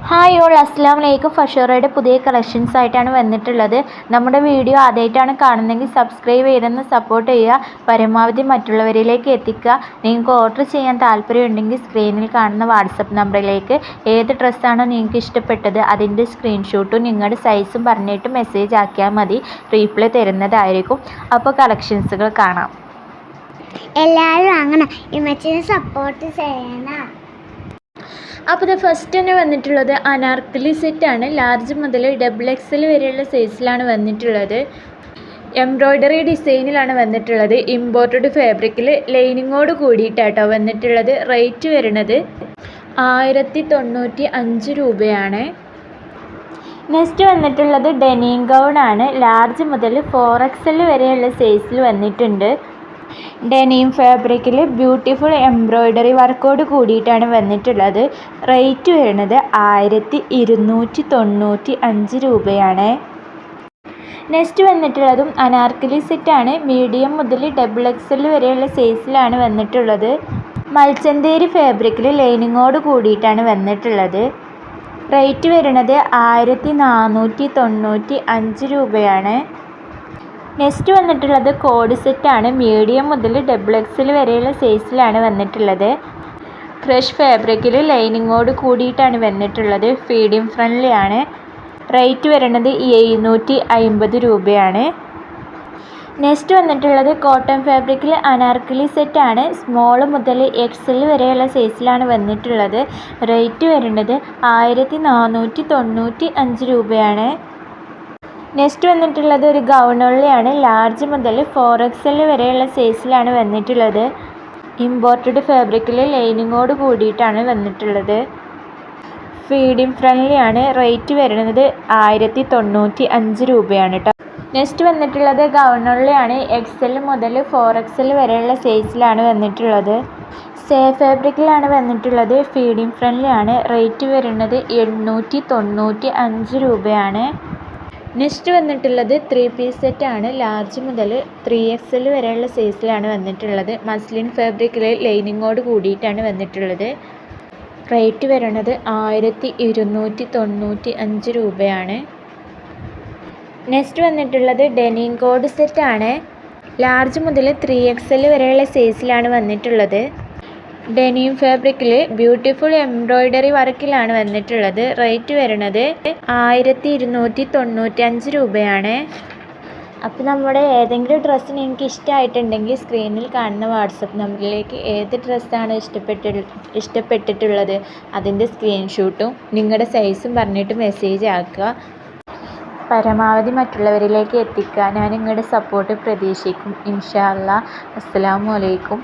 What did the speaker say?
Hi all അസ്സലാമു അലൈക്കും. ഫഷോറയുടെ പുതിയ കളക്ഷൻസ് ആയിട്ടാണ് വന്നിട്ടുള്ളത്. നമ്മുടെ വീഡിയോ ആദ്യമായിട്ടാണ് കാണുന്നതെങ്കിൽ സബ്സ്ക്രൈബ് ചെയ്തൊന്ന് സപ്പോർട്ട് ചെയ്യുക. പരമാവധി മറ്റുള്ളവരിലേക്ക് എത്തിക്കുക. നിങ്ങൾക്ക് ഓർഡർ ചെയ്യാൻ താല്പര്യമുണ്ടെങ്കിൽ സ്ക്രീനിൽ കാണുന്ന വാട്സപ്പ് നമ്പറിലേക്ക് ഏത് ഡ്രസ്സാണോ നിങ്ങൾക്ക് ഇഷ്ടപ്പെട്ടത് അതിൻ്റെ സ്ക്രീൻഷോട്ടും നിങ്ങളുടെ സൈസും പറഞ്ഞിട്ട് മെസ്സേജ് ആക്കിയാൽ മതി. റീപ്ലൈ തരുന്നതായിരിക്കും. അപ്പോൾ കളക്ഷൻസുകൾ കാണാം. എല്ലാവരും അങ്ങനെ ഇമച്ചിനെ സപ്പോർട്ട് ചെയ്യണം. അപ്പോൾ ഇത് ഫസ്റ്റ് തന്നെ വന്നിട്ടുള്ളത് അനാർക്കലി സെറ്റാണ്. ലാർജ് മുതൽ XXL വരെയുള്ള സൈസിലാണ് വന്നിട്ടുള്ളത്. എംബ്രോയ്ഡറി ഡിസൈനിലാണ് വന്നിട്ടുള്ളത്. ഇമ്പോർട്ടഡ് ഫാബ്രിക്കിൽ ലൈനിങ്ങോട് കൂടിയിട്ടാട്ടോ വന്നിട്ടുള്ളത്. റേറ്റ് വരുന്നത് 1095 രൂപയാണ്. നെക്സ്റ്റ് വന്നിട്ടുള്ളത് ഡെനിം ഗൗൺ ആണ്. ലാർജ് മുതൽ 4XL വരെയുള്ള സൈസിൽ വന്നിട്ടുണ്ട്. ഡെനിം ഫാബ്രിക്കിൽ ബ്യൂട്ടിഫുൾ എംബ്രോയ്ഡറി വർക്കോട് കൂടിയിട്ടാണ് വന്നിട്ടുള്ളത്. റേറ്റ് വരുന്നത് 1295 രൂപയാണ്. നെക്സ്റ്റ് വന്നിട്ടുള്ളതും അനാർക്കലി സെറ്റാണ്. മീഡിയം മുതൽ XXL വരെയുള്ള സൈസിലാണ് വന്നിട്ടുള്ളത്. മൽച്ചന്തേരി ഫാബ്രിക്കിൽ ലൈനിങ്ങോട് കൂടിയിട്ടാണ് വന്നിട്ടുള്ളത്. റേറ്റ് വരുന്നത് 1495 രൂപയാണ്. നെക്സ്റ്റ് വന്നിട്ടുള്ളത് കോഡ് സെറ്റാണ്. മീഡിയം മുതൽ XXL വരെയുള്ള സൈസിലാണ് വന്നിട്ടുള്ളത്. ക്രഷ് ഫാബ്രിക്കിൽ ലൈനിങ്ങോട് കൂടിയിട്ടാണ് വന്നിട്ടുള്ളത്. ഫീഡിങ് ഫ്രണ്ട്ലി ആണ്. റേറ്റ് വരുന്നത് 750 രൂപയാണ്. നെക്സ്റ്റ് വന്നിട്ടുള്ളത് കോട്ടൺ ഫാബ്രിക്കിൽ അനാർക്കലി സെറ്റാണ്. സ്മോൾ മുതൽ XL വരെയുള്ള സൈസിലാണ് വന്നിട്ടുള്ളത്. റേറ്റ് വരുന്നത് 1495 രൂപയാണ്. നെക്സ്റ്റ് വന്നിട്ടുള്ളത് ഒരു ഗൗണുള്ളിയാണ്. ലാർജ് മുതൽ 4XL വരെയുള്ള സൈസിലാണ് വന്നിട്ടുള്ളത്. ഇമ്പോർട്ടഡ് ഫാബ്രിക്കിൽ ലൈനിങ്ങോട് കൂടിയിട്ടാണ് വന്നിട്ടുള്ളത്. ഫീഡിങ് ഫ്രണ്ട്ലി ആണ്. റേറ്റ് വരുന്നത് 1095 രൂപയാണ് കേട്ടോ. നെക്സ്റ്റ് വന്നിട്ടുള്ളത് ഗൗണുള്ളിയാണ്. XL മുതൽ 4XL വരെയുള്ള സൈസിലാണ് വന്നിട്ടുള്ളത്. ഫാബ്രിക്കിലാണ് വന്നിട്ടുള്ളത്. ഫീഡിങ് ഫ്രണ്ട്ലി ആണ്. റേറ്റ് വരുന്നത് 895 രൂപയാണ്. നെക്സ്റ്റ് വന്നിട്ടുള്ളത് 3 പീസ് സെറ്റാണ്. ലാർജ് മുതൽ 3XL വരെയുള്ള സൈസിലാണ് വന്നിട്ടുള്ളത്. മസ്ലിൻ ഫാബ്രിക്കിൽ ലൈനിങ്ങോട് കൂടിയിട്ടാണ് വന്നിട്ടുള്ളത്. റേറ്റ് വരുന്നത് 1295 രൂപയാണ്. നെക്സ്റ്റ് വന്നിട്ടുള്ളത് ഡെനിം കോഡ് സെറ്റാണ്. ലാർജ് മുതൽ 3XL വരെയുള്ള സൈസിലാണ് വന്നിട്ടുള്ളത്. ഡെനിം ഫാബ്രിക്കിൽ ബ്യൂട്ടിഫുൾ എംബ്രോയ്ഡറി വർക്കിലാണ് വന്നിട്ടുള്ളത്. റേറ്റ് വരുന്നത് 1295 രൂപയാണ്. അപ്പോൾ നമ്മുടെ ഏതെങ്കിലും ഡ്രസ്സ് നിങ്ങൾക്ക് ഇഷ്ടമായിട്ടുണ്ടെങ്കിൽ സ്ക്രീനിൽ കാണുന്ന വാട്സപ്പ് നമ്പറിലേക്ക് ഏത് ഡ്രസ്സാണ് ഇഷ്ടപ്പെട്ടിട്ടുള്ളത് അതിൻ്റെ സ്ക്രീൻഷോട്ടും നിങ്ങളുടെ സൈസും പറഞ്ഞിട്ട് മെസ്സേജ് ആക്കുക. പരമാവധി മറ്റുള്ളവരിലേക്ക് എത്തിക്കുക. ഞാൻ നിങ്ങളുടെ സപ്പോർട്ട് പ്രതീക്ഷിക്കും. ഇൻഷാ അല്ലാ. അസ്സലാമു അലൈക്കും.